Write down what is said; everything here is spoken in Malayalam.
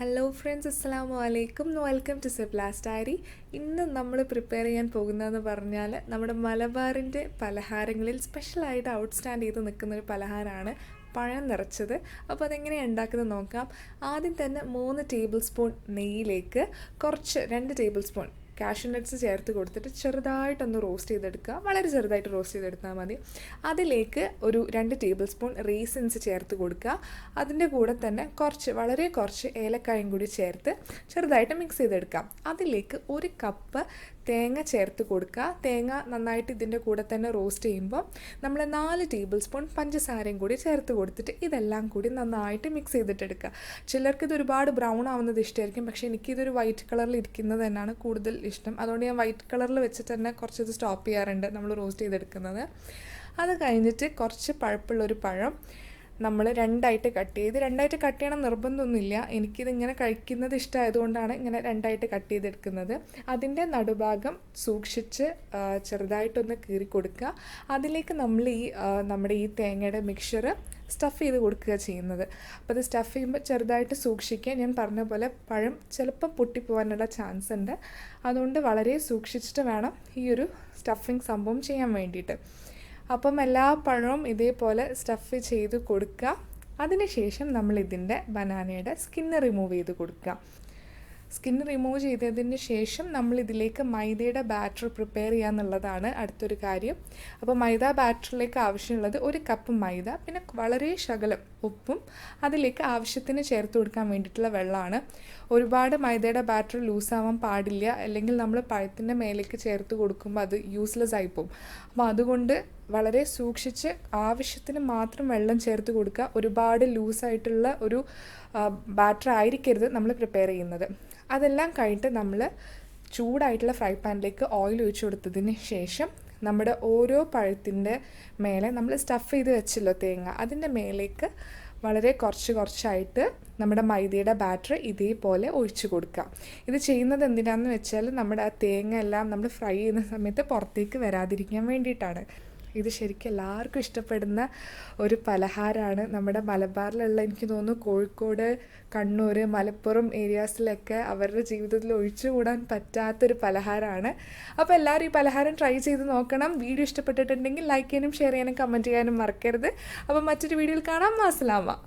ഹലോ ഫ്രണ്ട്സ്, അസ്സലാമു അലൈക്കും. വെൽക്കം ടു സെപ്ലാസ് ഡയറി. ഇന്ന് നമ്മൾ പ്രിപ്പയർ ചെയ്യാൻ പോകുന്നതെന്ന് പറഞ്ഞാൽ നമ്മുടെ മലബാറിൻ്റെ പലഹാരങ്ങളിൽ സ്പെഷ്യലായിട്ട് ഔട്ട്സ്റ്റാൻഡ് ചെയ്ത് നിൽക്കുന്നൊരു പലഹാരമാണ് പഴം നിറച്ചത്. അപ്പോൾ അതെങ്ങനെയാണ് ഉണ്ടാക്കുന്നത് നോക്കാം. ആദ്യം തന്നെ 3 ടേബിൾ സ്പൂൺ നെയ്യിലേക്ക് കുറച്ച് 2 ടേബിൾ സ്പൂൺ കാഷ്യൂ നട്ട്സ് ചേർത്ത് കൊടുത്തിട്ട് ചെറുതായിട്ടൊന്ന് റോസ്റ്റ് ചെയ്തെടുക്കുക. വളരെ ചെറുതായിട്ട് റോസ്റ്റ് ചെയ്തെടുത്താൽ മതി. അതിലേക്ക് ഒരു 2 ടേബിൾ സ്പൂൺ റേസിൻസ് ചേർത്ത് കൊടുക്കുക. അതിൻ്റെ കൂടെ തന്നെ വളരെ കുറച്ച് ഏലക്കായും കൂടി ചേർത്ത് ചെറുതായിട്ട് മിക്സ് ചെയ്തെടുക്കാം. അതിലേക്ക് 1 കപ്പ് തേങ്ങ ചേർത്ത് കൊടുക്കുക. തേങ്ങ നന്നായിട്ട് ഇതിൻ്റെ കൂടെ തന്നെ റോസ്റ്റ് ചെയ്യുമ്പോൾ നമ്മൾ 4 ടേബിൾ സ്പൂൺ പഞ്ചസാരയും കൂടി ചേർത്ത് കൊടുത്തിട്ട് ഇതെല്ലാം കൂടി നന്നായിട്ട് മിക്സ് ചെയ്തിട്ടെടുക്കുക. ചിലർക്ക് ഇത് ഒരുപാട് ബ്രൗൺ ആവുന്നത് ഇഷ്ടമായിരിക്കും, പക്ഷേ എനിക്കിതൊരു വൈറ്റ് കളറിൽ ഇരിക്കുന്നത് തന്നെയാണ് കൂടുതൽ ഇഷ്ടം. അതുകൊണ്ട് ഞാൻ വൈറ്റ് കളറിൽ വെച്ചിട്ട് തന്നെ കുറച്ചത് സ്റ്റോപ്പ് ചെയ്യാറുണ്ട് നമ്മൾ റോസ്റ്റ് ചെയ്തെടുക്കുന്നത്. അത് കഴിഞ്ഞിട്ട് കുറച്ച് പഴുപ്പുള്ളൊരു പഴം നമ്മൾ രണ്ടായിട്ട് കട്ട് ചെയ്യണം നിർബന്ധമൊന്നുമില്ല. എനിക്കിതിങ്ങനെ കഴിക്കുന്നത് ഇഷ്ടമായതുകൊണ്ടാണ് ഇങ്ങനെ രണ്ടായിട്ട് കട്ട് ചെയ്തെടുക്കുന്നത്. അതിൻ്റെ നടുഭാഗം സൂക്ഷിച്ച് ചെറുതായിട്ടൊന്ന് കീറി കൊടുക്കുക. അതിലേക്ക് നമ്മൾ നമ്മുടെ ഈ തേങ്ങയുടെ മിക്സ്ചർ സ്റ്റഫ് ചെയ്ത് കൊടുക്കുക ചെയ്യുന്നത്. അപ്പോൾ അത് സ്റ്റഫ് ചെയ്യുമ്പോൾ ചെറുതായിട്ട് സൂക്ഷിക്കുക. ഞാൻ പറഞ്ഞ പോലെ പഴം ചിലപ്പോൾ പൊട്ടിപ്പോകാനുള്ള ചാൻസ് ഉണ്ട്. അതുകൊണ്ട് വളരെ സൂക്ഷിച്ചിട്ട് വേണം ഈ ഒരു സ്റ്റഫിങ് സംഭവം ചെയ്യാൻ വേണ്ടിയിട്ട്. അപ്പം എല്ലാ പഴവും ഇതേപോലെ സ്റ്റഫ് ചെയ്ത് കൊടുക്കുക. അതിനുശേഷം നമ്മളിതിൻ്റെ ബനാനയുടെ സ്കിന്ന് റിമൂവ് ചെയ്ത് കൊടുക്കുക. സ്കിന്ന് റിമൂവ് ചെയ്തതിന് ശേഷം നമ്മളിതിലേക്ക് മൈദയുടെ ബാറ്റർ പ്രിപ്പയർ ചെയ്യുക എന്നുള്ളതാണ് അടുത്തൊരു കാര്യം. അപ്പോൾ മൈദ ബാറ്ററിലേക്ക് ആവശ്യമുള്ളത് 1 കപ്പ് മൈദ, പിന്നെ വളരെ ശകലം ഉപ്പും അതിലേക്ക് ആവശ്യത്തിന് ചേർത്ത് കൊടുക്കാൻ വേണ്ടിയിട്ടുള്ള വെള്ളമാണ്. ഒരുപാട് മൈദയുടെ ബാറ്റർ ലൂസാവാൻ പാടില്ല, അല്ലെങ്കിൽ നമ്മൾ പഴത്തിൻ്റെ മേലേക്ക് ചേർത്ത് കൊടുക്കുമ്പോൾ അത് യൂസ്ലെസ് ആയിപ്പോവും. അപ്പോൾ അതുകൊണ്ട് വളരെ സൂക്ഷിച്ച് ആവശ്യത്തിന് മാത്രം വെള്ളം ചേർത്ത് കൊടുക്കുക. ഒരുപാട് ലൂസായിട്ടുള്ള ഒരു ബാറ്റർ ആയിരിക്കരുത് നമ്മൾ പ്രിപ്പയർ ചെയ്യുന്നത്. അതെല്ലാം കഴിഞ്ഞിട്ട് നമ്മൾ ചൂടായിട്ടുള്ള ഫ്രൈ പാനിലേക്ക് ഓയിൽ ഒഴിച്ചു കൊടുത്തതിന് ശേഷം നമ്മുടെ ഓരോ പഴത്തിൻ്റെ മേലെ നമ്മൾ സ്റ്റഫ് ചെയ്ത് വെച്ചല്ലോ തേങ്ങ, അതിൻ്റെ മേലേക്ക് വളരെ കുറച്ചായിട്ട് നമ്മുടെ മൈദയുടെ ബാറ്റർ ഇതേപോലെ ഒഴിച്ചു കൊടുക്കുക. ഇത് ചെയ്യുന്നത് എന്തിനാണെന്ന് വെച്ചാൽ നമ്മുടെ ആ തേങ്ങ എല്ലാം നമ്മൾ ഫ്രൈ ചെയ്യുന്ന സമയത്ത് പുറത്തേക്ക് വരാതിരിക്കാൻ വേണ്ടിയിട്ടാണ്. ഇത് ശരിക്കും എല്ലാവർക്കും ഇഷ്ടപ്പെടുന്ന ഒരു പലഹാരമാണ്. നമ്മുടെ മലബാറിലുള്ള, എനിക്ക് തോന്നുന്നു കോഴിക്കോട്, കണ്ണൂർ, മലപ്പുറം ഏരിയാസിലൊക്കെ അവരുടെ ജീവിതത്തിൽ ഒഴിച്ചുകൂടാൻ പറ്റാത്തൊരു പലഹാരമാണ്. അപ്പോൾ എല്ലാവരും ഈ പലഹാരം ട്രൈ ചെയ്ത് നോക്കണം. വീഡിയോ ഇഷ്ടപ്പെട്ടിട്ടുണ്ടെങ്കിൽ ലൈക്ക് ചെയ്യാനും ഷെയർ ചെയ്യാനും കമൻറ്റ് ചെയ്യാനും മറക്കരുത്. അപ്പോൾ മറ്റൊരു വീഡിയോയിൽ കാണാം. അസ്സലാമ.